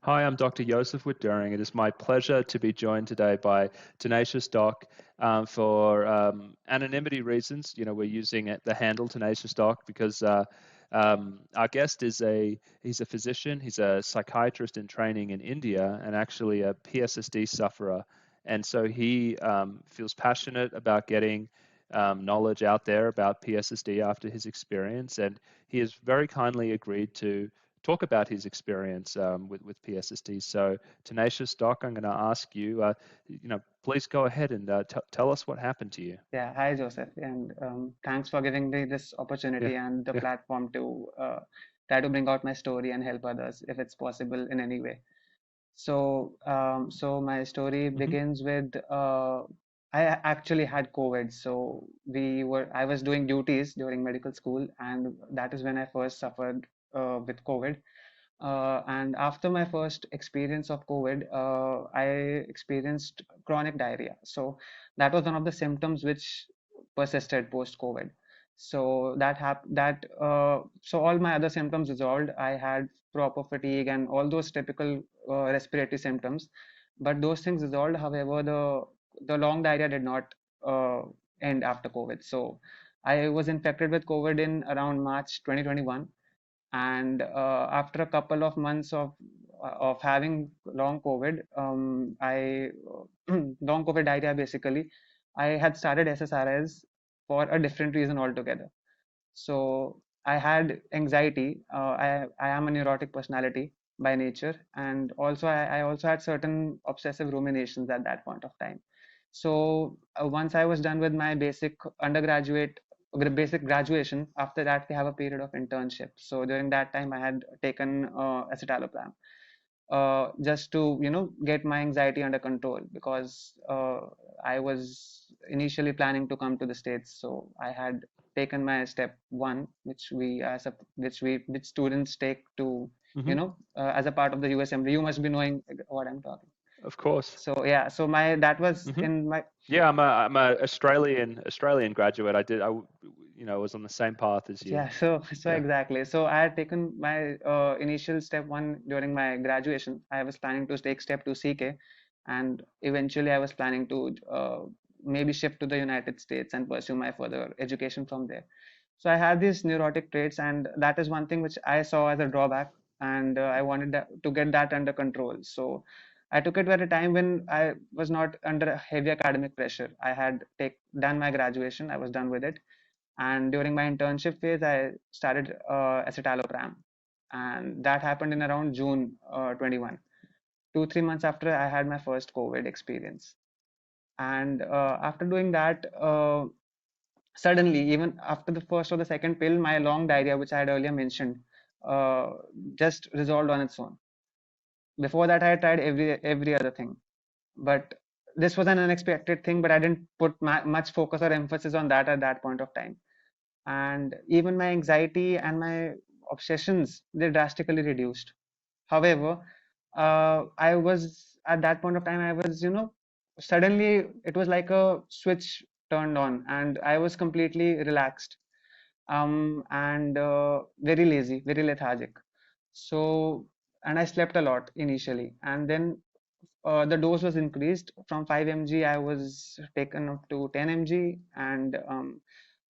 Hi, I'm Dr. Joseph Witt-Doering. It is my pleasure to be joined today by Tenacious Doc. For anonymity reasons, we're using the handle Tenacious Doc because our guest he's a physician, he's a psychiatrist in training in India, and actually a PSSD sufferer. And so he feels passionate about getting knowledge out there about PSSD after his experience, and he has very kindly agreed to talk about his experience with PSSD. So, Tenacious Doc, I'm going to ask you, please go ahead and tell us what happened to you. Yeah, hi Joseph, and thanks for giving me this Yeah, opportunity and the yeah. platform to try to bring out my story and help others if it's possible in any way. So my story Hmm. begins with I actually had COVID. So I was doing duties during medical school, and that is when I first suffered with COVID. And after my first experience of COVID, I experienced chronic diarrhea. So that was one of the symptoms which persisted post COVID. So so all my other symptoms resolved. I had proper fatigue and all those typical respiratory symptoms, but those things resolved. However, the long diarrhea did not uh, end after COVID. So I was infected with COVID in around March 2021, and after a couple of months of having long COVID, I long COVID diarrhea basically, I had started SSRIs for a different reason altogether. So I had anxiety. I am a neurotic personality by nature, and also I also had certain obsessive ruminations at that point of time. So once I was done with my basic graduation, after that we have a period of internship. So during that time I had taken escitalopram just to get my anxiety under control, because I was initially planning to come to the States. So I had taken my step one, which which students take to Hmm. as a part of the USMD. You must be knowing what I'm talking. Of course. So yeah, so my that was Hmm. in my Yeah, I'm a Australian graduate. Was on the same path as you. Yeah, so Yeah. exactly. So I had taken my initial step one during my graduation. I was planning to take step two CK, and eventually I was planning to maybe shift to the United States and pursue my further education from there. So I had these neurotic traits, and that is one thing which I saw as a drawback, and I wanted to get that under control. So I took it at a time when I was not under heavy academic pressure. I had done my graduation. I was done with it, and during my internship phase I started escitalopram, and that happened in around June 21, 2 3 months after I had my first COVID experience. And after doing that, suddenly, even after the first or the second pill, my long diarrhea, which I had earlier mentioned, uh, just resolved on its own. Before that I had tried every other thing, but this was an unexpected thing, but I didn't put much focus or emphasis on that at that point of time. And even my anxiety and my obsessions, they drastically reduced. However, I was at that point of time, I was suddenly it was like a switch turned on, and I was completely relaxed, and very lazy, very lethargic. So, and I slept a lot initially, and then the dose was increased from 5 mg. I was taken up to 10 mg, and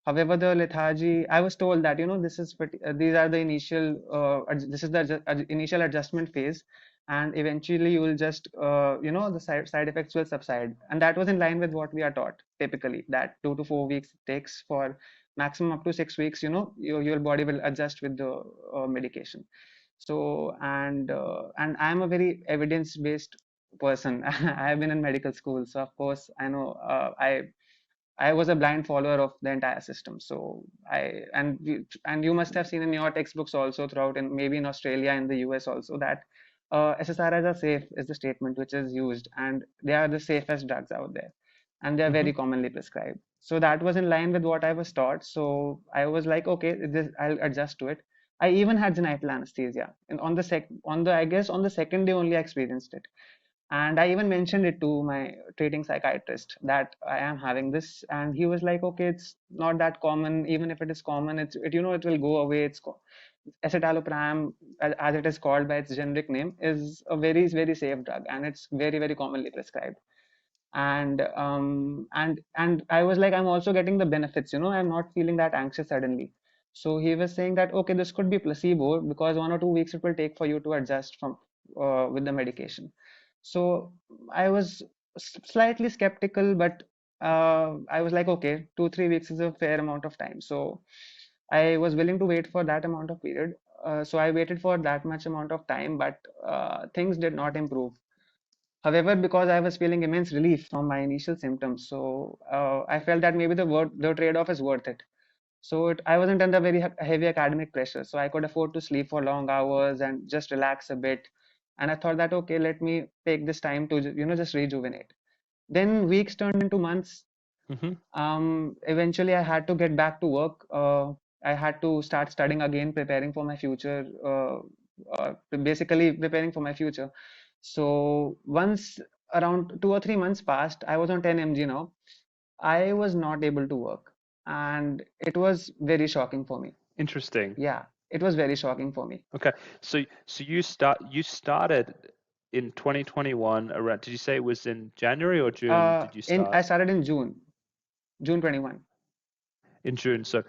however, the lethargy, I was told that these are the initial this is the initial adjustment phase, and eventually you will just the side effects will subside, and that was in line with what we are taught typically, that 2 to 4 weeks it takes, for maximum up to 6 weeks. Your body will adjust with the medication. So and I am a very evidence based person. I have been in medical school, so of course I know I was a blind follower of the entire system. So and you must have seen in your textbooks also throughout, and maybe in Australia and the US also, that SSRIs are safe is the statement which is used, and they are the safest drugs out there, and they are Hmm. very commonly prescribed. So that was in line with what I was taught. So I was like, okay, I'll adjust to it. I even had genital anesthesia, and on the I guess on the second day only I experienced it, and I even mentioned it to my treating psychiatrist that I am having this, and he was like, okay, it's not that common. Even if it is common, it will go away. Escitalopram, as it is called by its generic name, is a very, very safe drug, and it's very, very commonly prescribed. And I was like, I'm also getting the benefits, I'm not feeling that anxious suddenly. So he was saying that, okay, this could be placebo, because 1 or 2 weeks it will take for you to adjust from with the medication. So I was slightly skeptical, but I was like, okay, 2-3 weeks is a fair amount of time. So I was willing to wait for that amount of period. So I waited for that much amount of time, but things did not improve. However, because I was feeling immense relief from my initial symptoms, so I felt that maybe the trade-off is worth it. So I wasn't under very heavy academic pressure, so I could afford to sleep for long hours and just relax a bit. And I thought that, okay, let me take this time to just rejuvenate. Then weeks turned into months. Hmm. Eventually, I had to get back to work. I had to start studying again, preparing for my future. Basically, preparing for my future. So once around 2 or 3 months passed, I was on 10 mg now. I was not able to work, and it was very shocking for me. Interesting. Yeah, it was very shocking for me. Okay. So you started in 2021 around, did you say it was in January or June did you In I start? started in June 21. In June. So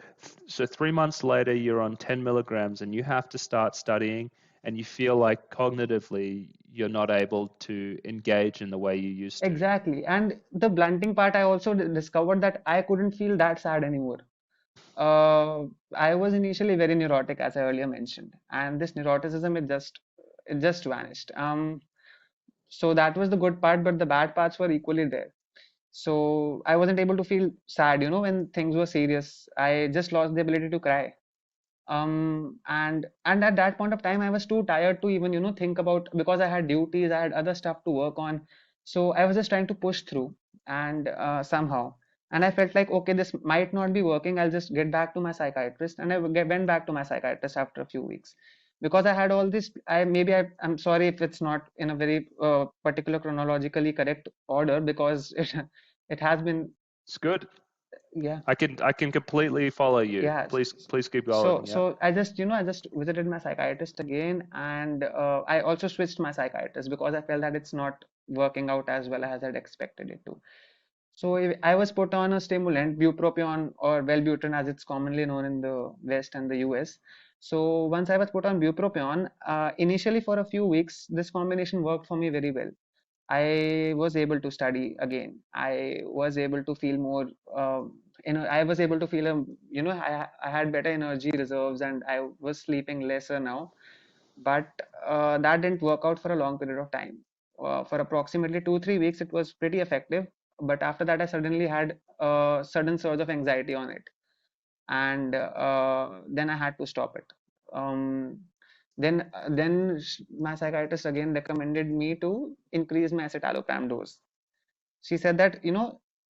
3 months later, you're on 10 milligrams and you have to start studying, and you feel like cognitively you're not able to engage in the way you used to. Exactly. And the blunting part, I also discovered that I couldn't feel that sad anymore. Uh, I was initially very neurotic, as I earlier mentioned, and this neuroticism, it just vanished. So that was the good part, but the bad parts were equally there. So I wasn't able to feel sad, when things were serious. I just lost the ability to cry. And at that point of time, I was too tired to even think about, because I had duties, I had other stuff to work on. So I was just trying to push through, and somehow, and I felt like, okay, this might not be working, I'll just get back to my psychiatrist. And went back to my psychiatrist after a few weeks, because I had all this. I'm sorry if it's not in a very particular chronologically correct order, because it has been. It's good. Yeah. I can completely follow you. Yeah. Please keep So, going. Yeah. so I just visited my psychiatrist again, and I also switched my psychiatrist because I felt that it's not working out as well as I'd expected it to. So I was put on a stimulant, bupropion or Wellbutrin, as it's commonly known in the West and the US. So once I was put on bupropion, initially for a few weeks, this combination worked for me very well. I was able to study again. I was able to feel more, I was able to feel, I had better energy reserves, and I was sleeping lesser now. But that didn't work out for a long period of time. For approximately 2-3 weeks, it was pretty effective. But after that, I suddenly had a sudden surge of anxiety on it, and then I had to stop it. Um, then my psychiatrist again recommended me to increase my escitalopram dose. She said that,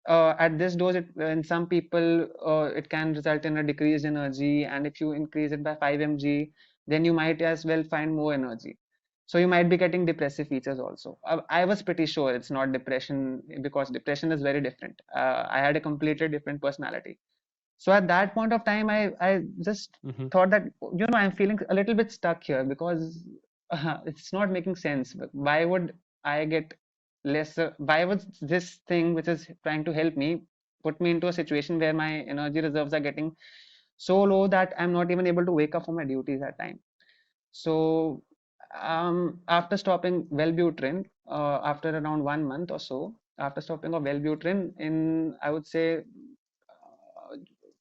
at this dose, in some people, it can result in a decreased energy, and if you increase it by 5 mg, then you might as well find more energy. So you might be getting depressive features also. I was pretty sure it's not depression, because depression is very different. I had a completely different personality. So at that point of time, I just Hmm. thought that, I'm feeling a little bit stuck here, because it's not making sense. Why would I get lesser? Why would this thing, which is trying to help me, put me into a situation where my energy reserves are getting so low that I'm not even able to wake up for my duties at time? So after stopping Wellbutrin, after around 1 month or so, after stopping of Wellbutrin in, I would say,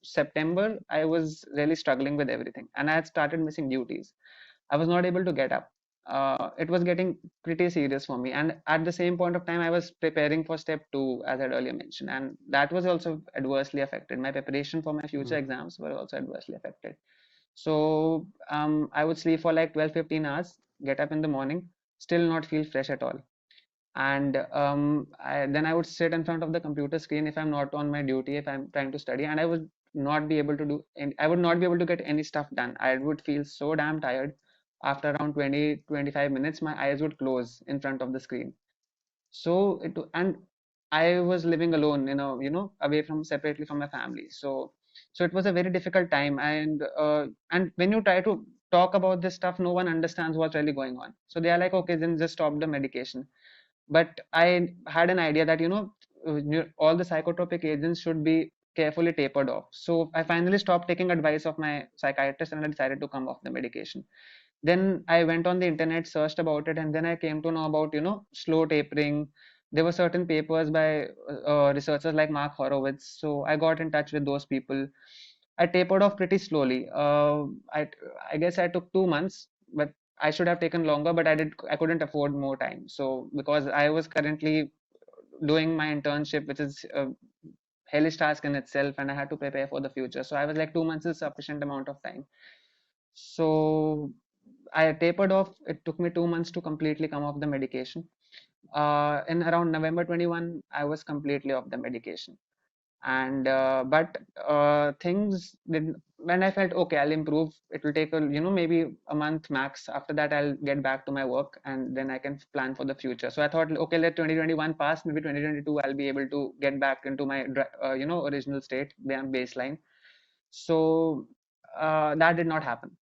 September, I was really struggling with everything, and I had started missing duties. I was not able to get up. It was getting pretty serious for me, and at the same point of time, I was preparing for step two, as I had earlier mentioned, and that was also adversely affected. My preparation for my future exams were also adversely affected. So I would sleep for like 12-15 hours, get up in the morning, still not feel fresh at all. And then I would sit in front of the computer screen if I'm not on my duty, if I'm trying to study, and I would not be able to do, and I would not be able to get any stuff done. I would feel so damn tired. After around 20-25 minutes, my eyes would close in front of the screen. So and I was living alone, away from separately from my family. So it was a very difficult time. And when you try to talk about this stuff, no one understands what's really going on. So they are like, okay, then just stop the medication. But I had an idea that, all the psychotropic agents should be carefully tapered off. So I finally stopped taking advice of my psychiatrist and I decided to come off the medication. Then I went on the internet, searched about it, and then I came to know about, slow tapering. There were certain papers by researchers like Mark Horowitz. So I got in touch with those people. I tapered off pretty slowly. I guess I took 2 months, but I should have taken longer, but I couldn't afford more time. So because I was currently doing my internship, which is a hellish task in itself, and I had to prepare for the future. So I was like 2 months is sufficient amount of time. So I tapered off. It took me 2 months to completely come off the medication. In around November 21, I was completely off the medication. And but things did when I felt okay, I'll improve. It will take maybe a month max. After that, I'll get back to my work, and then I can plan for the future. So I thought, okay, let 2021 pass. Maybe 2022, I'll be able to get back into my original state, baseline. So that did not happen.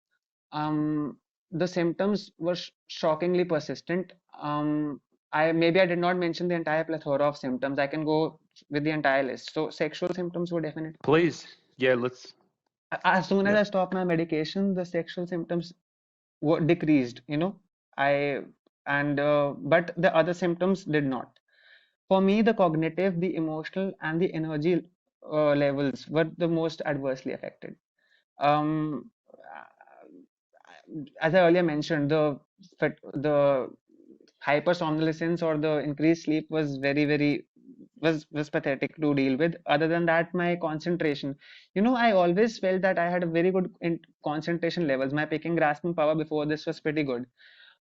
The symptoms were shockingly persistent. I did not mention the entire plethora of symptoms. I can go with the entire list. So sexual symptoms were definitely Please. Yeah, let's. as soon as Yep. I stopped my medication, the sexual symptoms were decreased. I and but the other symptoms did not. For me, the cognitive, the emotional, and the energy levels were the most adversely affected. Um, as I earlier mentioned, the hypersomnolence or the increased sleep was was pathetic to deal with. Other than that, my concentration, I always felt that I had a very good concentration levels. My picking grasping power before this was pretty good,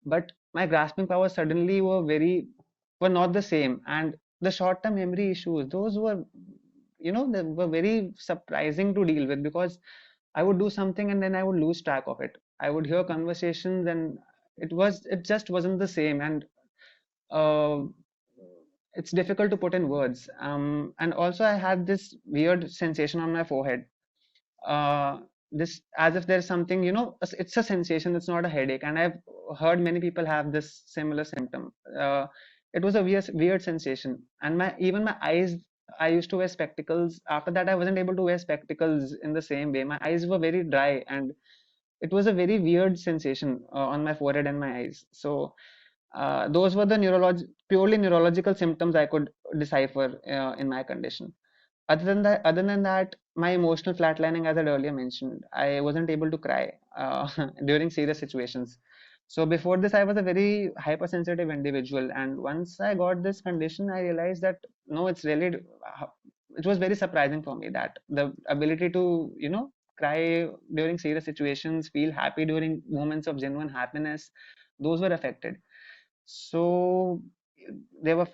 but my grasping power suddenly were not the same, and the short term memory issues, those were, they were very surprising to deal with, because I would do something and then I would lose track of it. I would hear conversations and it just wasn't the same. And uh, it's difficult to put in words. And also I had this weird sensation on my forehead. uh, this, as if there's something, it's a sensation, it's not a headache. And I've heard many people have this similar symptom. It was a weird sensation. And even my eyes, I used to wear spectacles. After that, I wasn't able to wear spectacles in the same way. My eyes were very dry, and it was a very weird sensation on my forehead and my eyes. So those were the purely neurological symptoms I could decipher in my condition. Other than that, my emotional flatlining, as I earlier mentioned, I wasn't able to cry during serious situations. So before this, I was a very hypersensitive individual, and once I got this condition, I realized that no, it was very surprising for me that the ability to, cry during serious situations, feel happy during moments of genuine happiness, those were affected. So there were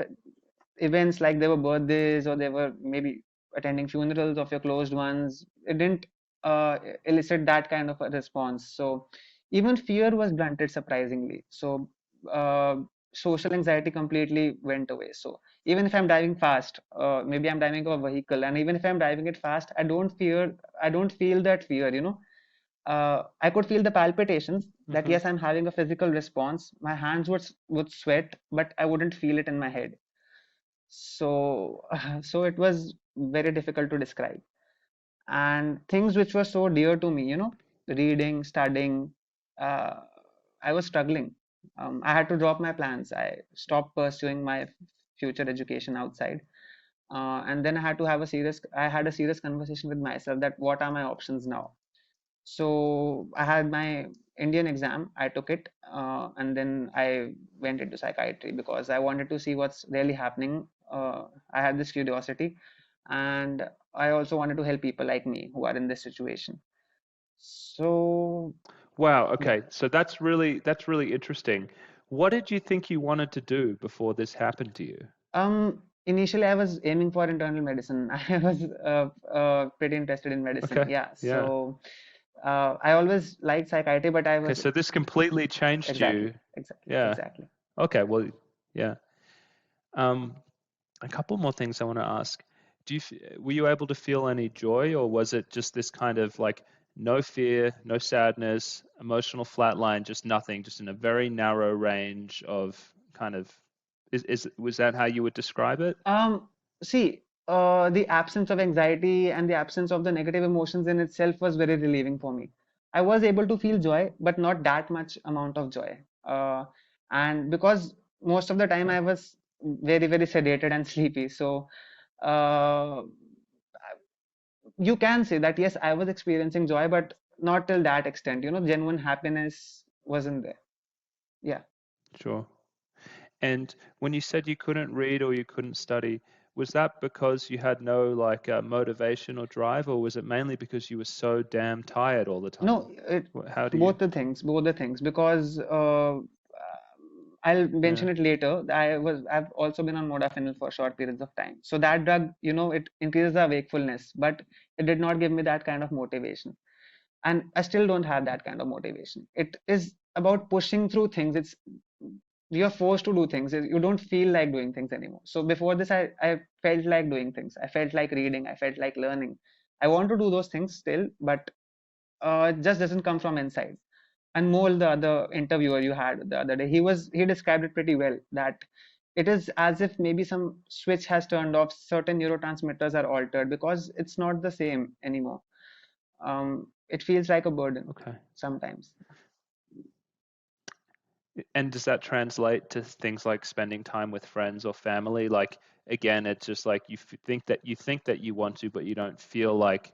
events like there were birthdays, or there were maybe attending funerals of your closed ones. It didn't elicit that kind of a response. So even fear was blunted surprisingly. So uh, social anxiety completely went away. So even if I'm driving fast, maybe I'm driving a vehicle, and even if I'm driving it fast, I don't feel that fear, I could feel the palpitations, that Hmm. yes, I'm having a physical response. My hands would sweat, but I wouldn't feel it in my head. So, so it was very difficult to describe. And things which were so dear to me, reading, studying, uh, I was struggling. I had to drop my plans. I stopped pursuing my future education outside. And then I had a serious conversation with myself that what are my options now? So I had my Indian exam. I took it, and then I went into psychiatry because I wanted to see what's really happening. I had this curiosity, and I also wanted to help people like me who are in this situation. So Wow. yeah. Okay. So that's really interesting. What did you think you wanted to do before this happened to you? Initially I was aiming for internal medicine. I was pretty interested in medicine. Okay. Yeah. Yeah. So I always liked psychiatry, but I Okay. was So this completely changed exactly, you. exactly, Yeah. exactly. Okay. Well, yeah. Um, a couple more things I want to ask. Were you able to feel any joy, or was it just this kind of like no fear, no sadness, emotional flatline, just nothing, just in a very narrow range of kind of is was that how you would describe it? See, the absence of anxiety and the absence of the negative emotions in itself was very relieving for me. I was able to feel joy, but not that much amount of joy. And because most of the time Okay, I was very, very sedated and sleepy, so uh, you can say that yes, I was experiencing joy, but not till that extent. Genuine happiness wasn't there. Yeah. sure. And when you said you couldn't read or you couldn't study, was that because you had no like motivation or drive, or was it mainly because you were so damn tired all the time? No, How do you? both the things, because I'll Yeah. mention it later. I've also been on modafinil for short periods of time. So that drug, it increases the wakefulness, but it did not give me that kind of motivation. And I still don't have that kind of motivation. It is about pushing through things. You're forced to do things. You don't feel like doing things anymore. So before this, I felt like doing things. I felt like reading. I felt like learning. I want to do those things still, but it just doesn't come from inside. And Mole, the other interviewer you had the other day, he described it pretty well, that it is as if maybe some switch has turned off, certain neurotransmitters are altered, because it's not the same anymore. It feels like a burden Okay. sometimes. And does that translate to things like spending time with friends or family? Like again, it's just like you think that you want to, but you don't feel like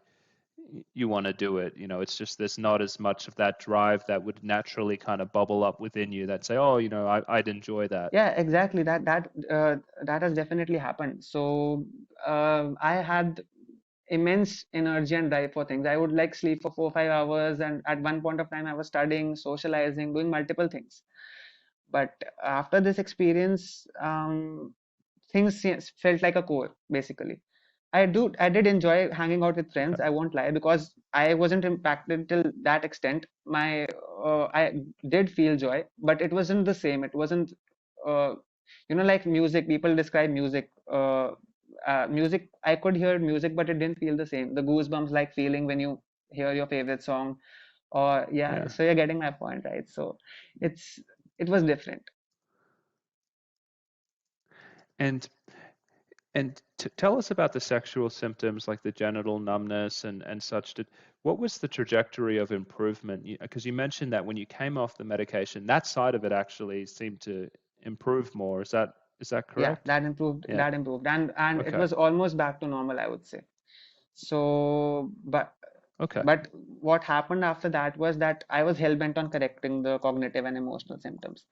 you want to do it. It's just there's not as much of that drive that would naturally kind of bubble up within you that say, oh, I'd enjoy that. Yeah, exactly. That has definitely happened. So I had immense energy and drive for things. I would like sleep for 4 or 5 hours, and at one point of time, I was studying, socializing, doing multiple things. But after this experience, things felt like a core, basically. I did enjoy hanging out with friends. Okay. I won't lie, because I wasn't impacted till that extent. I did feel joy, but it wasn't the same. It wasn't, uh, like music. People describe music. Music. I could hear music, but it didn't feel the same. The goosebumps like feeling when you hear your favorite song, or yeah. Yeah. So you're getting my point, right? So it's it was different. And tell us about the sexual symptoms like the genital numbness and such. What was the trajectory of improvement? Because you mentioned that when you came off the medication, that side of it actually seemed to improve more. Is that Yeah, correct? that improved. Yeah. That improved, and it Okay. was almost back to normal, I would say. So, Okay. but what happened after that was that I was hell-bent on correcting the cognitive and emotional symptoms,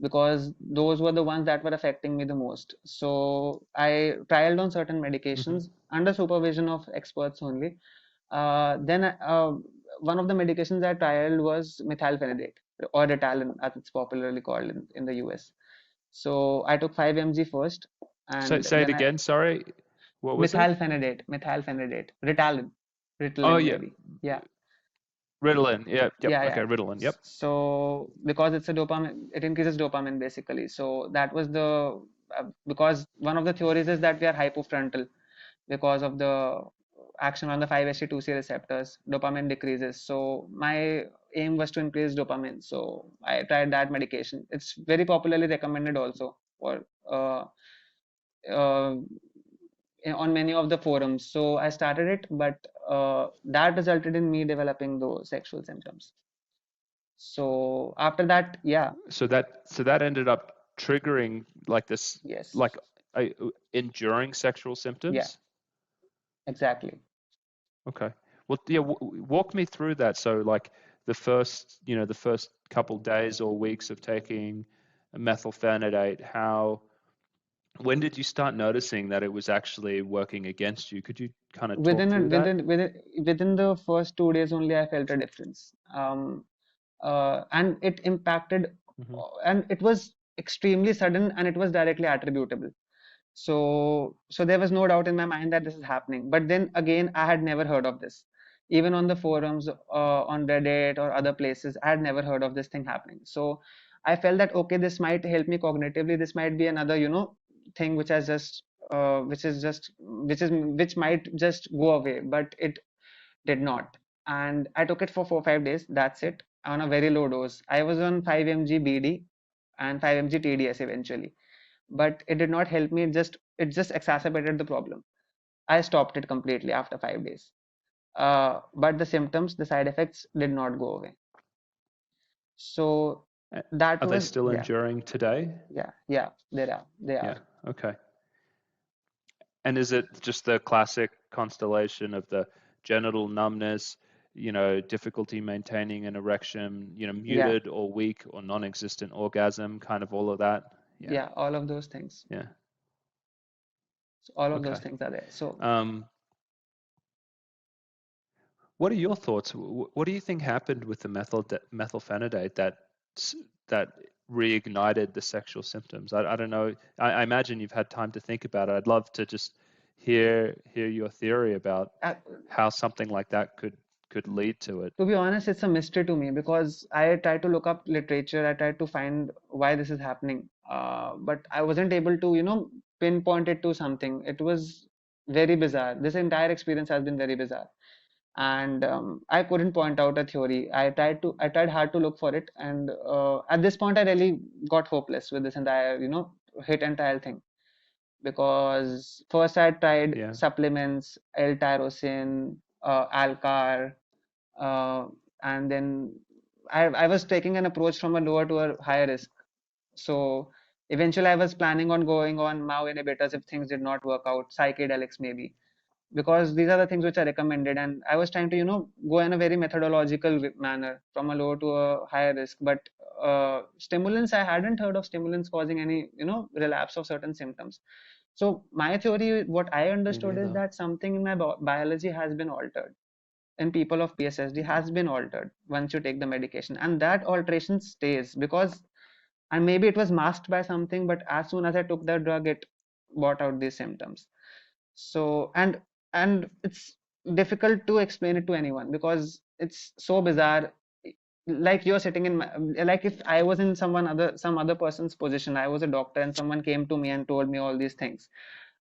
because those were the ones that were affecting me the most. So I trialed on certain Hmm. medications under supervision of experts only. Then one of the medications I trialed was methylphenidate, or Ritalin, as it's popularly called in the US. So I took 5 mg first, So and say it then again. Sorry. What was it? methylphenidate, Ritalin, Oh Ritalin yeah, maybe. Yeah, Ritalin. Yep. Yep. yeah, Okay. yeah. Ritalin. Yep. So because it's a dopamine, it increases dopamine basically. So that was because one of the theories is that we are hypofrontal because of the action on the 5-HT2C receptors. Dopamine decreases. So my aim was to increase dopamine. So I tried that medication. It's very popularly recommended also for uh, on many of the forums. So I started it, but that resulted in me developing those sexual symptoms. So after that, yeah, So that ended up triggering like this, yes, like uh, enduring sexual yeah, symptoms. exactly. Okay. Well, yeah, walk me through that. So, like the first couple days or weeks of taking methylphenidate, when did you start noticing that it was actually working against you? Could you kind of talk Within a, through that? within the first 2 days only, I felt a difference. And it impacted, Hmm. and it was extremely sudden, and it was directly attributable. So there was no doubt in my mind that this is happening. But then again, I had never heard of this. Even on the forums, on Reddit or other places, I had never heard of this thing happening. So I felt that okay, this might help me cognitively. This might be another, thing which has just, which might just go away, but it did not. and I took it for 4 5 days. That's it, on a very low dose. I was on 5 mg BD and 5 mg TDS eventually, but it did not help me. It just exacerbated the problem. I stopped it completely after 5 days. But the symptoms, the side effects did not go away. So that Are they was, still yeah, enduring today? yeah, they are. Yeah. Okay. And is it just the classic constellation of the genital numbness, difficulty maintaining an erection, Yeah, muted or weak or non-existent orgasm, kind of all of that? Yeah. yeah, all of those things. Yeah. So all of those Okay. things are there. So Um, what are your thoughts? What do you think happened with the methylphenidate that reignited the sexual symptoms? I don't know. I imagine you've had time to think about it. I'd love to just hear your theory about uh, how something like that could lead to it. to be honest, it's a mystery to me because I tried to look up literature. I tried to find why this is happening, but I wasn't able to, pinpoint it to something. It was very bizarre. This entire experience has been very bizarre, and I couldn't point out a theory. I tried hard to look for it, and at this point, I really got hopeless with this entire, hit and trial thing. Because first I tried Yeah. supplements, L-tyrosine, Alcar, uh, and then I was taking an approach from a lower to a higher risk. So eventually I was planning on going on MAO inhibitors if things did not work out, psychedelics maybe, because these are the things which are recommended. And I was trying to, go in a very methodological manner from a low to a higher risk. But stimulants, I hadn't heard of stimulants causing any, relapse of certain symptoms. So my theory, what I Me understood is neither. that something in my biology has been altered in people of PSSD, has been altered once you take the medication, and that alteration stays because, and maybe it was masked by something, but as soon as I took the drug, it brought out these symptoms. So and it's difficult to explain it to anyone because it's so bizarre. Like you're sitting in my, like if I was in some other person's position, I was a doctor and someone came to me and told me all these things,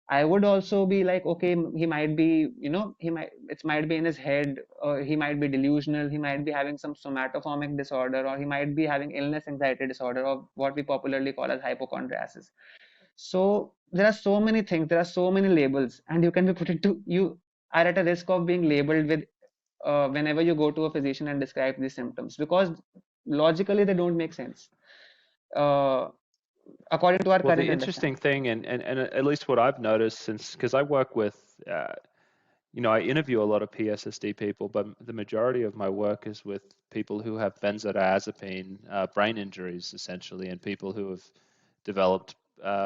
I would also be like, okay, he might be, it might be in his head, or he might be delusional, he might be having some somatoformic disorder, or he might be having illness anxiety disorder, or what we popularly call as hypochondriasis. So there are so many things, there are so many labels, and you can be put into, you are at a risk of being labeled with, whenever you go to a physician and describe these symptoms, because logically they don't make sense, uh, according to our Well, current the interesting understanding. thing, and at least what I've noticed since, because I work with, I interview a lot of PSSD people, but the majority of my work is with people who have benzodiazepine brain injuries, essentially, and people who have developed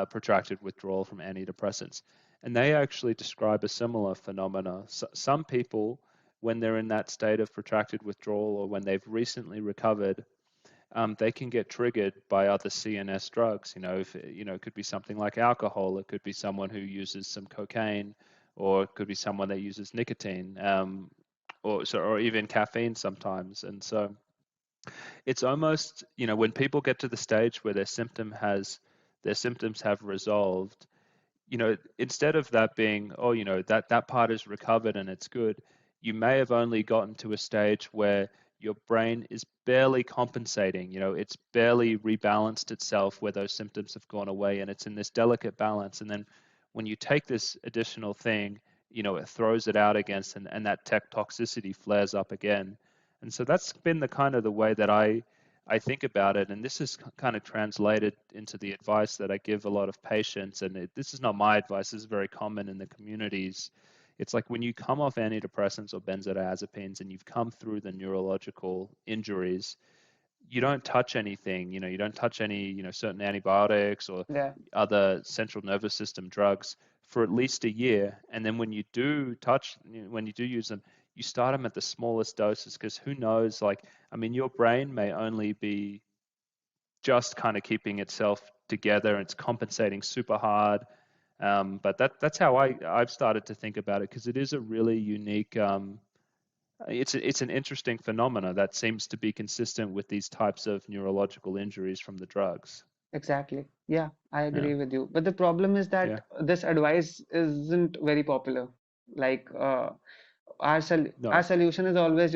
protracted withdrawal from antidepressants. And they actually describe a similar phenomena. Some people, when they're in that state of protracted withdrawal or when they've recently recovered, they can get triggered by other CNS drugs. If it could be something like alcohol, it could be someone who uses some cocaine, or it could be someone that uses nicotine, or even caffeine sometimes. And so it's almost, when people get to the stage where their symptoms have resolved, instead of that being, oh, that part is recovered and it's good, you may have only gotten to a stage where your brain is barely compensating, it's barely rebalanced itself where those symptoms have gone away, and it's in this delicate balance. And then when you take this additional thing, it throws it out against, and that tech toxicity flares up again. And so that's been the kind of the way that I think about it, and this is kind of translated into the advice that I give a lot of patients. And this is not my advice, this is very common in the communities. It's like when you come off antidepressants or benzodiazepines and you've come through the neurological injuries, you don't touch anything, you don't touch any, certain antibiotics or Yeah, other central nervous system drugs for at least a year. And then when you do when you do use them, you start them at the smallest doses, because who knows, like, I mean, your brain may only be just kind of keeping itself together, and it's compensating super hard. But that's how I've started to think about it, because it is a really unique, it's an interesting phenomena that seems to be consistent with these types of neurological injuries from the drugs. exactly. Yeah, I Yeah, agree with you. But the problem is yeah, that this advice isn't very popular. Like, our No. solution is always,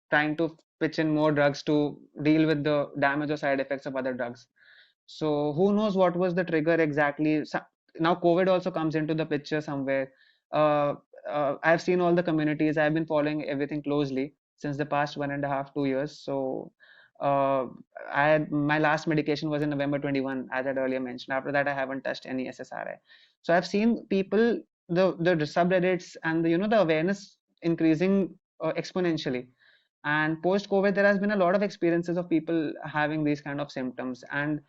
trying to pitch in more drugs to deal with the damage or side effects of other drugs. So who knows what was the trigger exactly? Now COVID also comes into the picture somewhere. Uh, I've seen all the communities. I've been following everything closely since the past 1.5, 2 years. So uh, my last medication was in November 21, as I'd earlier mentioned. After that, I haven't touched any SSRI. So I've seen people, the subreddits and the awareness increasing exponentially. And post COVID, there has been a lot of experiences of people having these kind of symptoms, and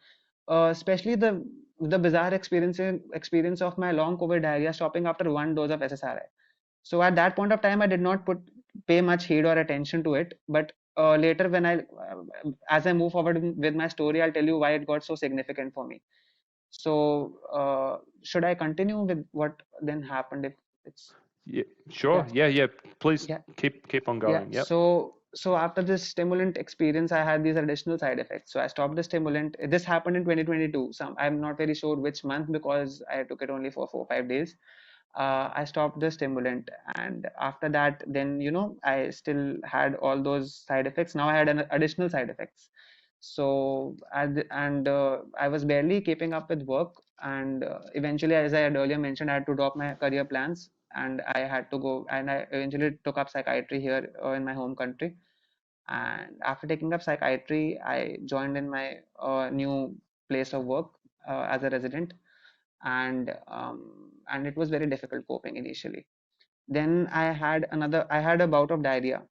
especially the bizarre experience of my long COVID diarrhea stopping after one dose of SSRI. So at that point of time, I did not pay much heed or attention to it. But later, as I move forward with my story, I'll tell you why it got so significant for me. So should I continue with what then happened? If it's Yeah, yeah, sure. Yeah, yeah. Please yeah. keep on Yeah, going. Yep. so after this stimulant experience, I had these additional side effects. So I stopped the stimulant. This happened in 2022. I'm not very sure which month because I took it only for 4 5 days. I stopped the stimulant, and after that, then I still had all those side effects. Now I had an additional side effects. So I was barely keeping up with work, and eventually, as I had earlier mentioned, I had to drop my career plans, and I had to go, and I eventually took up psychiatry here in my home country. And after taking up psychiatry, I joined in my new place of work as a resident, and it was very difficult coping initially. Then I had a bout of diarrhea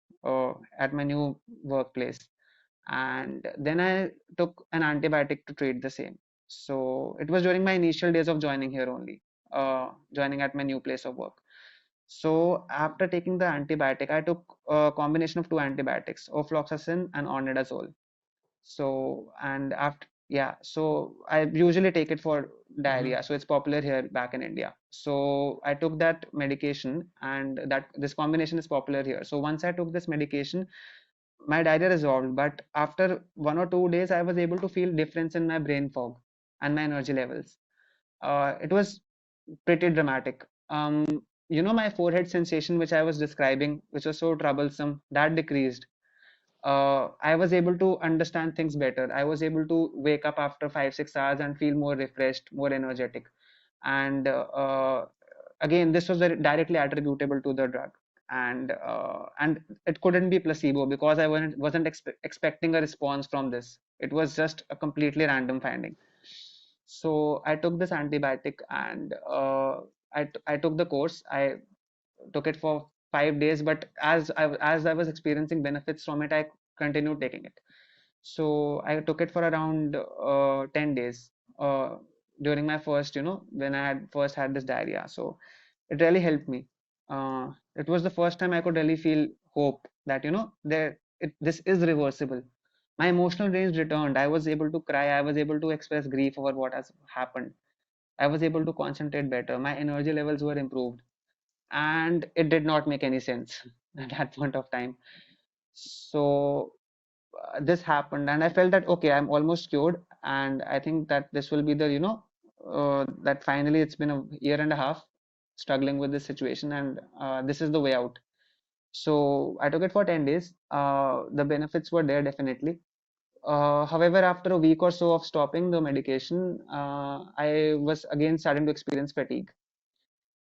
at my new workplace, and then I took an antibiotic to treat the same. So it was during my initial days of joining here only, joining at my new place of work. So after taking the antibiotic, I took a combination of two antibiotics, ofloxacin and ornidazole. So and after yeah, so I usually take it for Hmm. diarrhea. So it's popular here back in India. So I took that medication, and that this combination is popular here. So once I took this medication, my diarrhea resolved. But after 1 or 2 days, I was able to feel difference in my brain fog and my energy levels. It was pretty dramatic. My forehead sensation, which I was describing, which was so troublesome, that decreased. I was able to understand things better. I was able to wake up after 5 6 hours and feel more refreshed, more energetic. And again, this was directly attributable to the drug, and it couldn't be placebo because I wasn't expecting a response from this. It was just a completely random finding. So I took this antibiotic, and I took the course. I took it for 5 days, but as I was experiencing benefits from it, I continued taking it. So I took it for around 10 days during my first, when I had first had this diarrhea. So it really helped me. It was the first time I could really feel hope that, this is reversible. My emotional range returned. I was able to cry. I was able to express grief over what has happened. I was able to concentrate better. My energy levels were improved, and it did not make any sense at that point of time. So this happened, and I felt that okay, I'm almost cured, and I think that this will be the that finally it's been a year and a half struggling with this situation, and this is the way out. So I took it for 10 days. The benefits were there definitely. However, after a week or so of stopping the medication, I was again starting to experience fatigue.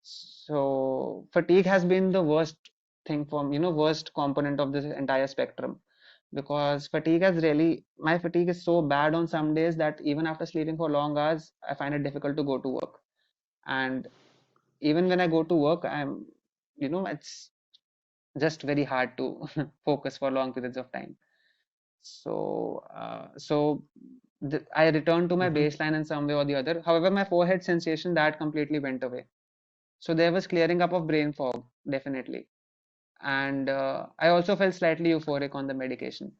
So fatigue has been the worst thing for worst component of this entire spectrum, because my fatigue is so bad on some days that even after sleeping for long hours, I find it difficult to go to work. And even when I go to work, it's just very hard to focus for long periods of time. So I returned to my Hmm. baseline in some way or the other. However, my forehead sensation, that completely went away. So there was clearing up of brain fog, definitely. And I also felt slightly euphoric on the medication.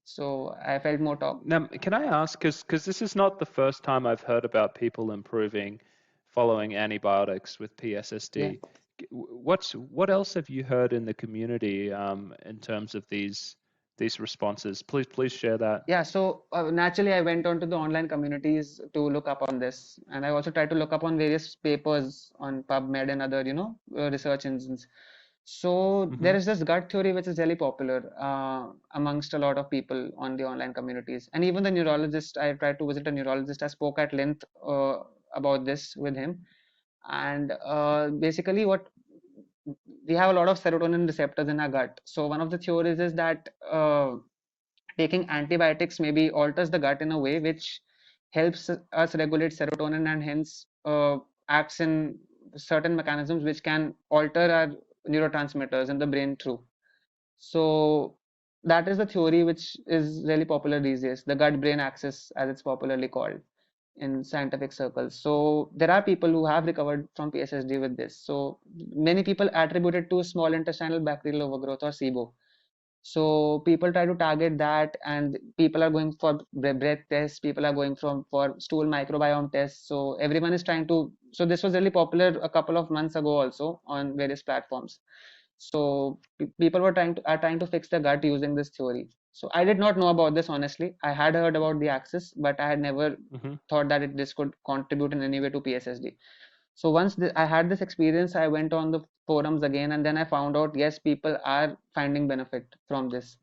So I felt more talk. Now, can I ask, because this is not the first time I've heard about people improving following antibiotics with Yeah. PSSD. What else have you heard in the community in terms of these responses? Please share that. Yeah, so naturally, I went on to the online communities to look up on this, and I also tried to look up on various papers on PubMed and other, research engines. So Mm-hmm. there is this gut theory which is really popular amongst a lot of people on the online communities, and even the neurologist. I tried to visit a neurologist. I spoke at length about this with him, and basically, what we have a lot of serotonin receptors in our gut. So one of the theories is that taking antibiotics maybe alters the gut in a way which helps us regulate serotonin and hence acts in certain mechanisms which can alter our neurotransmitters in the brain through. So that is the theory which is really popular these days, the gut brain axis as it's popularly called in scientific circles. So there are people who have recovered from PSSD with this. So many people attribute it to small intestinal bacterial overgrowth or SIBO. So people try to target that, and people are going for breath tests. People are going from for stool microbiome tests. So everyone is trying to. So this was really popular a couple of months ago also on various platforms. So people are trying to fix the gut using this theory. So I did not know about this honestly. I had heard about the axis, but I had never Mm-hmm. thought that this could contribute in any way to PSSD. So once I had this experience, I went on the forums again, and then I found out yes, people are finding benefit from this.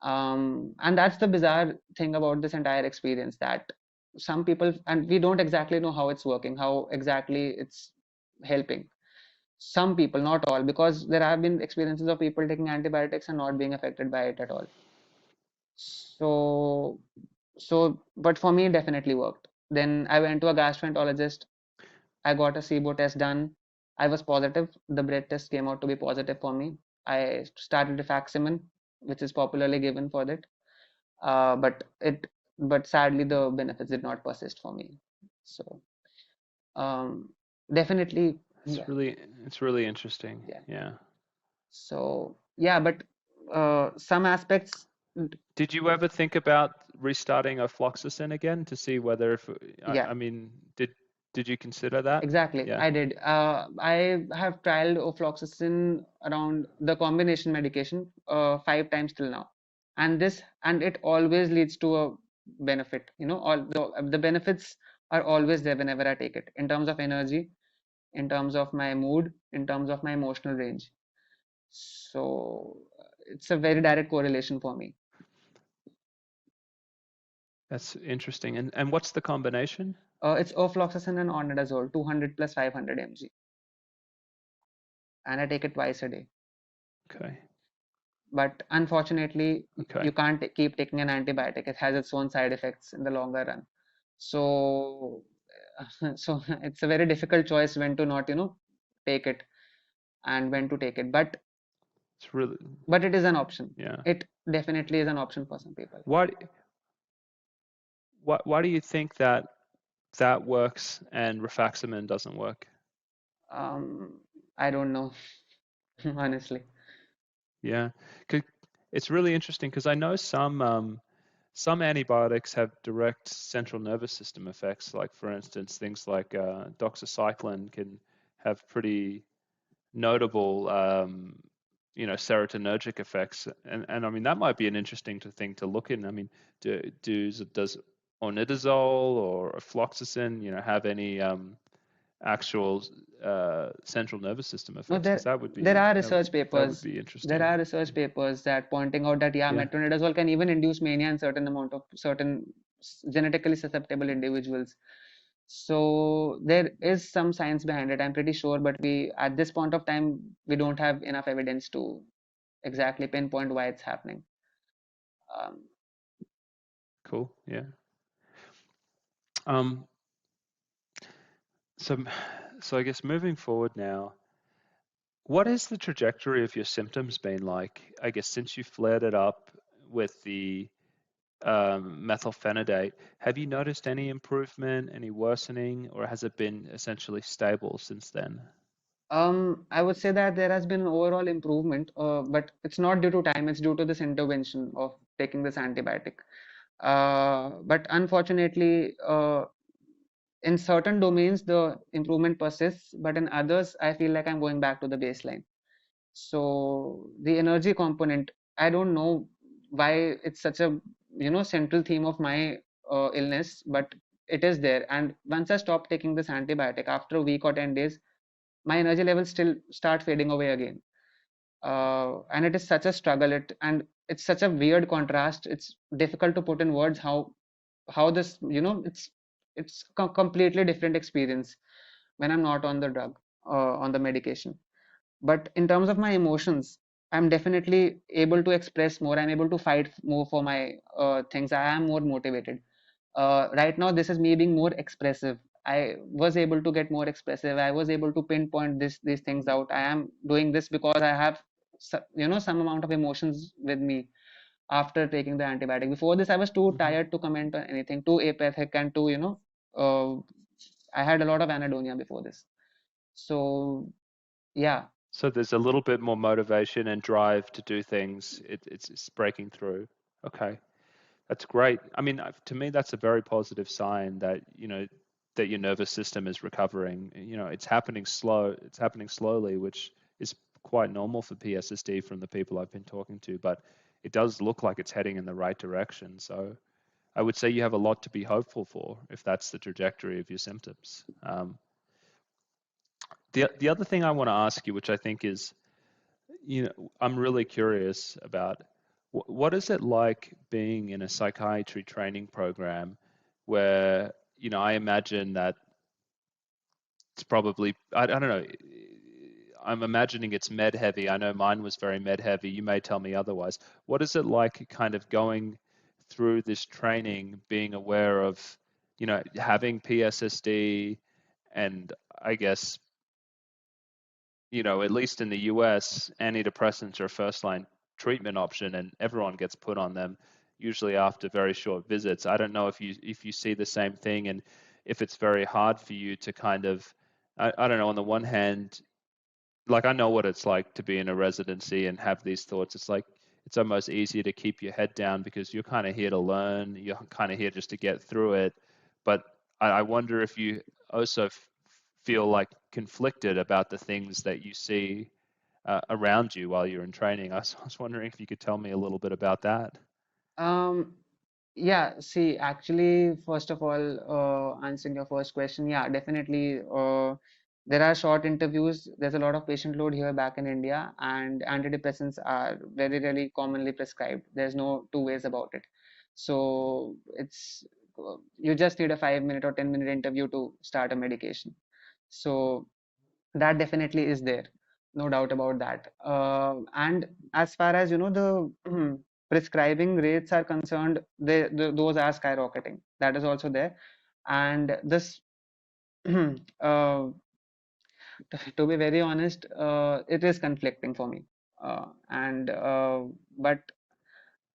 And that's the bizarre thing about this entire experience, that some people, and we don't exactly know how it's working, how exactly it's helping. Some people, not all, because there have been experiences of people taking antibiotics and not being affected by it at all. So, but for me, it definitely worked. Then I went to a gastroenterologist. I got a SIBO test done. I was positive. The breath test came out to be positive for me. I started rifaximin, which is popularly given for that. But sadly, the benefits did not persist for me. So, um, definitely, It's yeah, really interesting. yeah. Yeah. So, yeah, but some aspects, Did you ever think about restarting ofloxacin again to see whether if yeah. I mean did you consider that? Exactly, Yeah. I did. I have tried ofloxacin around the combination medication 5 times till now, and it always leads to a benefit. All the benefits are always there whenever I take it, in terms of energy, in terms of my mood, in terms of my emotional range. So it's a very direct correlation for me. That's interesting. And what's the combination? It's ofloxacin and onidazole, 200 plus 500 mg, and I take it twice a day. Okay. But unfortunately, Okay. you can't keep taking an antibiotic. It has its own side effects in the longer run. So, so it's a very difficult choice when to not, take it and when to take it. It's really But it is an option. yeah. It definitely is an option for some people. Why why do you think that that works and rifaximin doesn't work? I don't know, honestly. Yeah. 'Cause it's really interesting because I know some antibiotics have direct central nervous system effects, like for instance, things like doxycycline can have pretty notable, serotonergic effects, and I mean that might be an interesting thing to look in. I mean, does onidazole or fluoxetine, have any actual central nervous system No, effects? Because there there are research that would papers. be There interesting. are research papers that pointing out that yeah, Yeah. metronidazole can even induce mania in certain amount of certain genetically susceptible individuals. So there is some science behind it, I'm pretty sure, but we at this point of time we don't have enough evidence to exactly pinpoint why it's happening. Um, Cool. Yeah. Um, so, so I guess moving forward now, what has the trajectory of your symptoms been like? I guess since you flared it up with the methylphenidate, have you noticed any improvement, any worsening, or has it been essentially stable since then? I would say that there has been an overall improvement, but it's not due to time, it's due to this intervention of taking this antibiotic. But unfortunately, in certain domains, the improvement persists, but in others, I feel like I'm going back to the baseline. So the energy component, I don't know why it's such a central theme of my illness, but it is there. And once I stop taking this antibiotic, after a week or 10 days, my energy levels still start fading away again. And it is such a struggle. It's such a weird contrast. It's difficult to put in words how this, it's completely different experience when I'm not on the drug, on the medication. But in terms of my emotions, I'm definitely able to express more. I'm able to fight more for my things. I am more motivated. Right now, this is me being more expressive. I was able to get more expressive. I was able to pinpoint these things out. I am doing this because I have some amount of emotions with me after taking the antibiotic. Before this, I was too Hmm. tired to comment on anything, too apathic, and too, uh, I had a lot of anhedonia before this. So yeah. So there's a little bit more motivation and drive to do things. It's breaking through. Okay. That's great. I mean, to me, that's a very positive sign that, that your nervous system is recovering. It's happening slow. It's happening slowly, which is quite normal for PSSD from the people I've been talking to, but it does look like it's heading in the right direction. So I would say you have a lot to be hopeful for if that's the trajectory of your symptoms. The other thing I want to ask you, which I think is, I'm really curious about what is it like being in a psychiatry training program where, I imagine that it's probably, I don't know, I'm imagining it's med heavy. I know mine was very med heavy. You may tell me otherwise. What is it like kind of going through this training, being aware of, having PSSD and I guess at least in the US, antidepressants are a first line treatment option and everyone gets put on them usually after very short visits. I don't know if you see the same thing and if it's very hard for you to kind of I don't know, on the one hand, like I know what it's like to be in a residency and have these thoughts. It's like it's almost easier to keep your head down because you're kind of here to learn. You're kind of here just to get through it. But I wonder if you also feel like conflicted about the things that you see around you while you're in training. I was wondering if you could tell me a little bit about that. Um, yeah, see, actually, first of all, answering your first question, yeah, definitely. There are short interviews. There's a lot of patient load here back in India, and antidepressants are very, really commonly prescribed. There's no two ways about it. So you just need a 5 minute or 10 minute interview to start a medication. So that definitely is there, no doubt about that. And as far as the prescribing rates are concerned, those are skyrocketing. That is also there. And this uh, to be very honest, it is conflicting for me. And But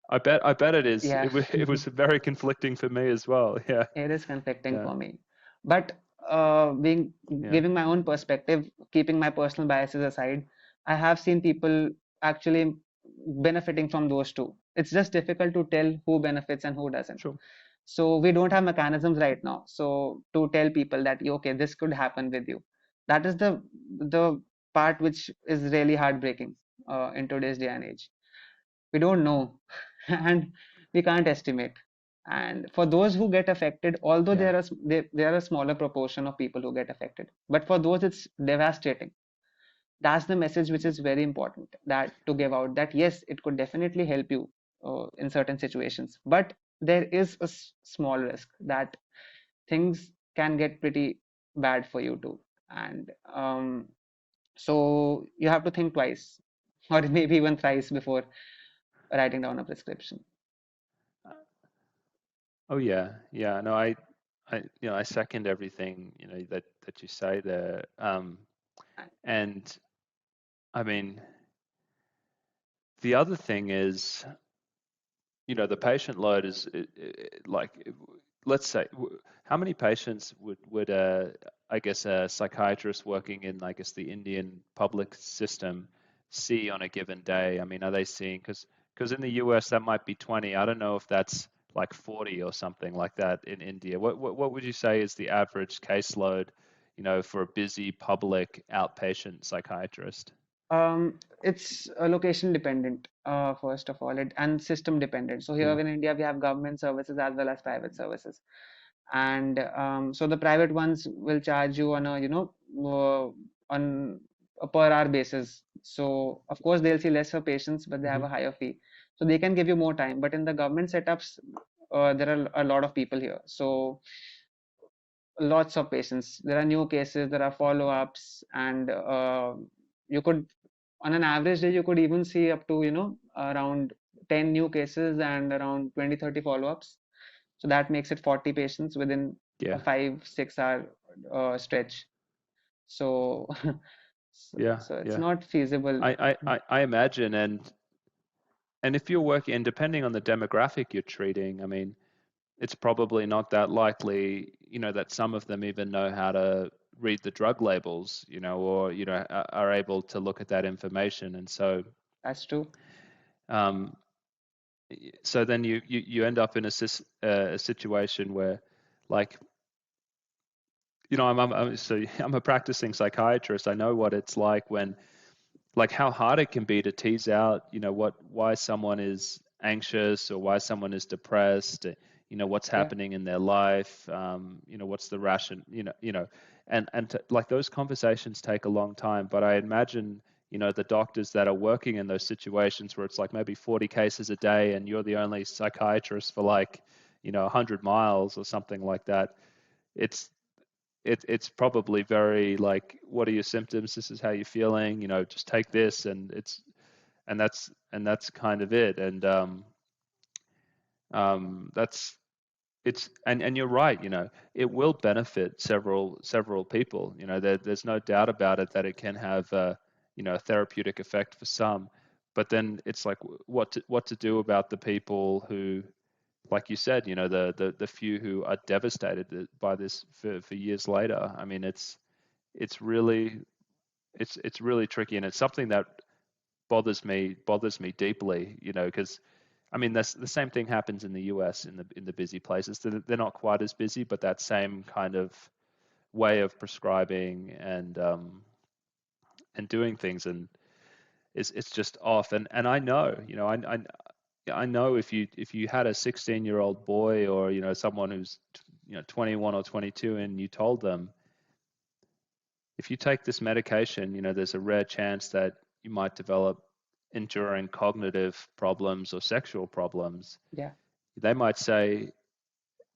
I bet it is. yeah. It was very conflicting for me as well. Yeah, It is conflicting yeah, for me. But being yeah. giving my own perspective, keeping my personal biases aside, I have seen people actually benefiting from those two. It's just difficult to tell who benefits and who doesn't. Sure. So we don't have mechanisms right now. So to tell people that okay, this could happen with you. That is the part which is really heartbreaking in today's day and age. We don't know, and we can't estimate. And for those who get affected, although Yeah, there are a smaller proportion of people who get affected, but for those it's devastating. That's the message which is very important, that to give out, that yes, it could definitely help you in certain situations, but there is a small risk that things can get pretty bad for you too. And so you have to think twice, or maybe even thrice, before writing down a prescription. oh yeah, yeah. No, I second everything that you say there. And I mean, the other thing is, the patient load is like, let's say, how many patients would I guess a psychiatrist working in, I guess, the Indian public system see on a given day? I mean, are they seeing, because in the US that might be 20. I don't know if that's like 40 or something like that in India. What would you say is the average caseload, for a busy public outpatient psychiatrist? It's location dependent, first of all, and system dependent. So here Yeah. in India, we have government services as well as private services, and so the private ones will charge you on a on a per hour basis. So of course they'll see lesser patients, but they have Hmm. a higher fee, so they can give you more time. But in the government setups, there are a lot of people here, so lots of patients. There are new cases, there are follow-ups, and you could, on an average day, you could even see up to, around 10 new cases and around 20-30 follow-ups. So that makes it 40 patients within a Yeah. 5-6 hour stretch. So, Yeah. so it's Yeah. not feasible. I imagine, and if you're working, and depending on the demographic you're treating, I mean, it's probably not that likely, that some of them even know how to read the drug labels, or are able to look at that information, and so That's true. um, so then you end up in a situation where, like, I'm a practicing psychiatrist. I know what it's like when, like, how hard it can be to tease out, why someone is anxious or why someone is depressed, what's Yeah, happening in their life, what's the ration, and like those conversations take a long time. But I imagine, the doctors that are working in those situations where it's like maybe 40 cases a day and you're the only psychiatrist for, like, 100 miles or something like that. It's it's probably very like, what are your symptoms? This is how you're feeling. Just take this, and that's kind of it. And that's it's and you're right. It will benefit several people. There's no doubt about it that it can have a therapeutic effect for some. But then it's like, what to do about the people who, like you said, the few who are devastated by this for years later. I mean, it's really it's really tricky, and it's something that bothers me deeply, because I mean, that's the same thing happens in the US, in the busy places. They're not quite as busy, but that same kind of way of prescribing and doing things, and it's just off. And I know, I know, if you had a 16-year-old boy, or someone who's 21 or 22, and you told them, if you take this medication, there's a rare chance that you might develop enduring cognitive problems or sexual problems. yeah. They might say,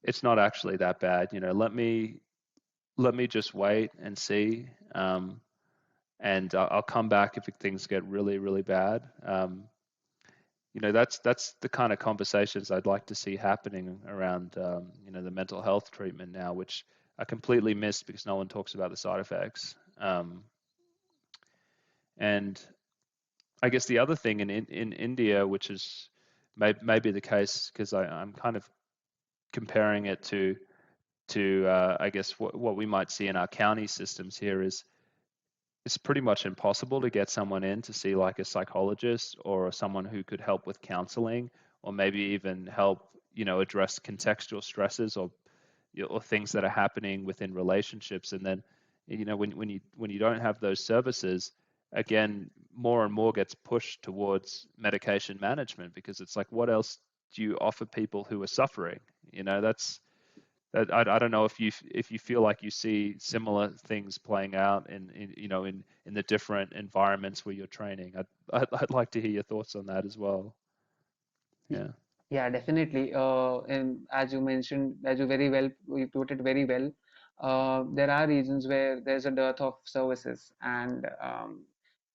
it's not actually that bad. Let me just wait and see, and I'll come back if things get really, really bad. That's the kind of conversations I'd like to see happening around, the mental health treatment now, which I completely missed because no one talks about the side effects. And I guess the other thing in India, which is maybe the case, because I'm kind of comparing it to I guess what we might see in our county systems here, is it's pretty much impossible to get someone in to see, like, a psychologist or someone who could help with counseling, or maybe even help address contextual stresses, or things that are happening within relationships. And then, when you don't have those services, again, more and more gets pushed towards medication management, because it's like, what else do you offer people who are suffering? That's that. I don't know if you feel like you see similar things playing out in the different environments where you're training. I'd like to hear your thoughts on that as well. Y- Yeah. Yeah, definitely. And as you mentioned, as you put it very well, there are regions where there's a dearth of services, and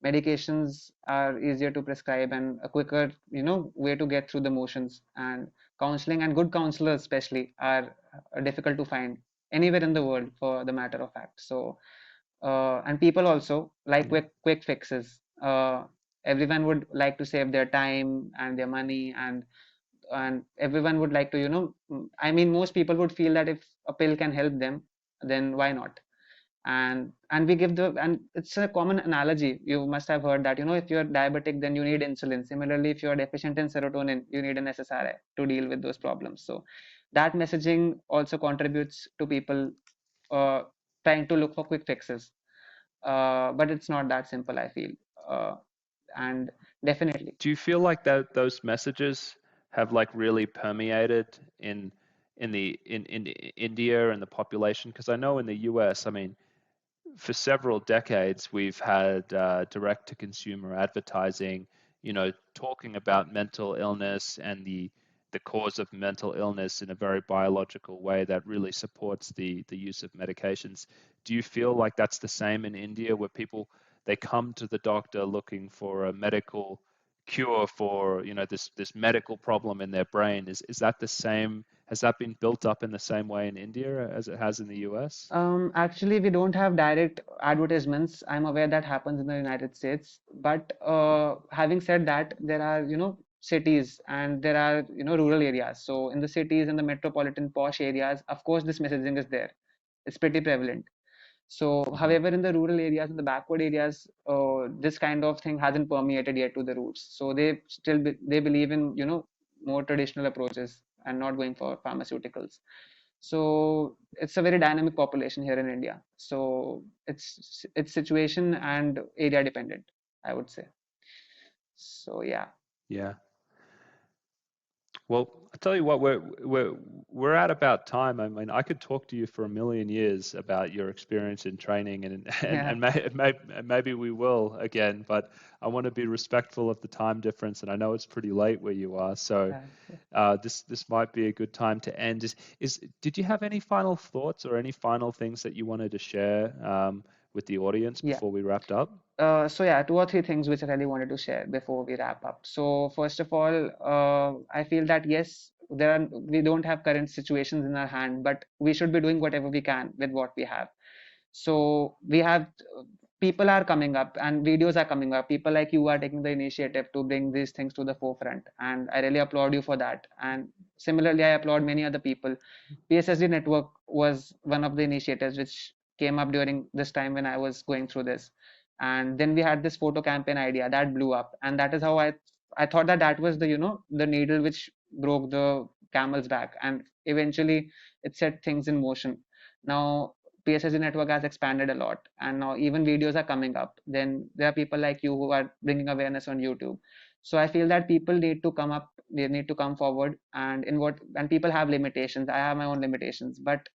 medications are easier to prescribe and a quicker, way to get through the motions. And counseling and good counselors, especially, are difficult to find anywhere in the world, for the matter of fact. So, and people also like Yeah. quick fixes. Everyone would like to save their time and their money, and everyone would like to, I mean, most people would feel that if a pill can help them, then why not? And we give the and it's a common analogy. You must have heard that, if you're diabetic, then you need insulin. Similarly, if you're deficient in serotonin, you need an SSRI to deal with those problems. So that messaging also contributes to people uh, trying to look for quick fixes. But it's not that simple, I feel. uh, and definitely. Do you feel like that those messages have like really permeated in India and the population? Because I know in the US, I mean, for several decades, we've had direct to consumer advertising, talking about mental illness and the cause of mental illness in a very biological way that really supports the use of medications. Do you feel like that's the same in India, where people they come to the doctor looking for a medical cure for, this medical problem in their brain? Is that the same? Has that been built up in the same way in India as it has in the US? Actually, we don't have direct advertisements. I'm aware that happens in the United States. But having said that, there are, cities and there are, rural areas. So in the cities and the metropolitan posh areas, of course, this messaging is there. It's pretty prevalent. So, Hmm. however, in the rural areas and the backward areas, this kind of thing hasn't permeated yet to the roots. So they believe in, more traditional approaches and not going for pharmaceuticals. So it's a very dynamic population here in India. So it's situation and area dependent, I would say. So yeah, Yeah. Well, I tell you what, we're at about time. I mean, I could talk to you for a million years about your experience in training, and and yeah, and maybe we will again. But I want to be respectful of the time difference, and I know it's pretty late where you are. So yeah, yeah. this might be a good time to end. Is did you have any final thoughts or any final things that you wanted to share with the audience Yeah. before we wrapped up? So yeah, two or three things which I really wanted to share before we wrap up. So first of all, I feel that yes, we don't have current situations in our hand, but we should be doing whatever we can with what we have. So we have people are coming up and videos are coming up. People like you are taking the initiative to bring these things to the forefront, and I really applaud you for that. And similarly, I applaud many other people. PSSD network was one of the initiatives which came up during this time when I was going through this. And then we had this photo campaign idea that blew up, and that is how I thought that that was the the needle which broke the camel's back, and eventually it set things in motion. Now PSSG network has expanded a lot, and now even videos are coming up. Then there are people like you who are bringing awareness on YouTube. So I feel that people need to come up, they need to come forward, and people have limitations. I have my own limitations, but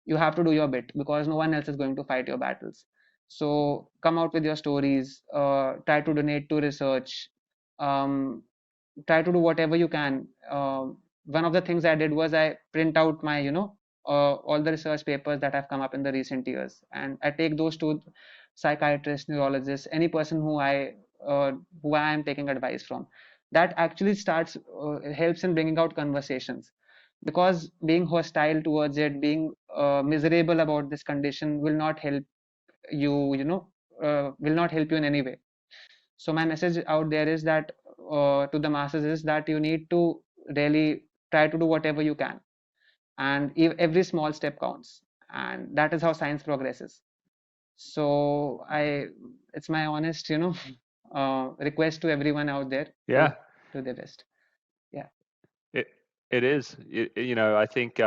you have to do your bit because no one else is going to fight your battles. So come out with your stories, try to donate to research, um, try to do whatever you can. One of the things I did was I print out my, all the research papers that have come up in the recent years, and I take those to psychiatrists, neurologists, any person who I am taking advice from. That actually helps in bringing out conversations, because being hostile towards it, being miserable about this condition will not help you, will not help you in any way. So my message out there is that to the masses is that you need to really try to do whatever you can, and every small step counts, and that is how science progresses. So it's my honest, request to everyone out there to Yeah. do their best. Yeah, It it is. I think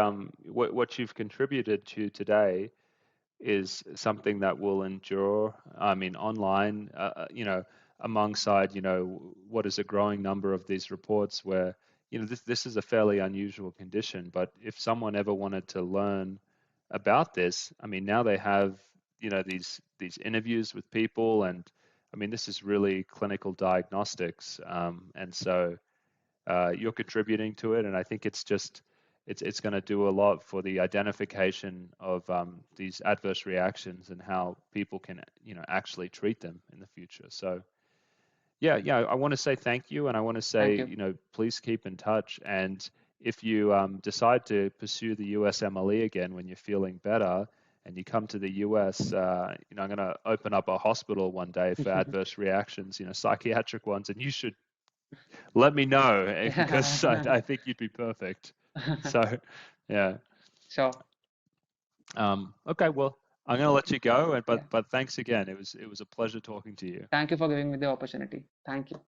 what you've contributed to today is something that will endure. I mean, online, alongside, what is a growing number of these reports where, this is a fairly unusual condition. But if someone ever wanted to learn about this, I mean, now they have, these interviews with people, and I mean, this is really clinical diagnostics, and so you're contributing to it, and I think it's going to do a lot for the identification of these adverse reactions and how people can actually treat them in the future. So yeah, I want to say thank you, and I want to say thank you. please keep in touch, and if you decide to pursue the USMLE again when you're feeling better. And you come to the US, I'm going to open up a hospital one day for adverse reactions, psychiatric ones, and you should let me know because I Yeah. think you'd be perfect. So, yeah. Sure. Okay. Well, I'm going to let you go, and Yeah. but thanks again. It was a pleasure talking to you. Thank you for giving me the opportunity. Thank you.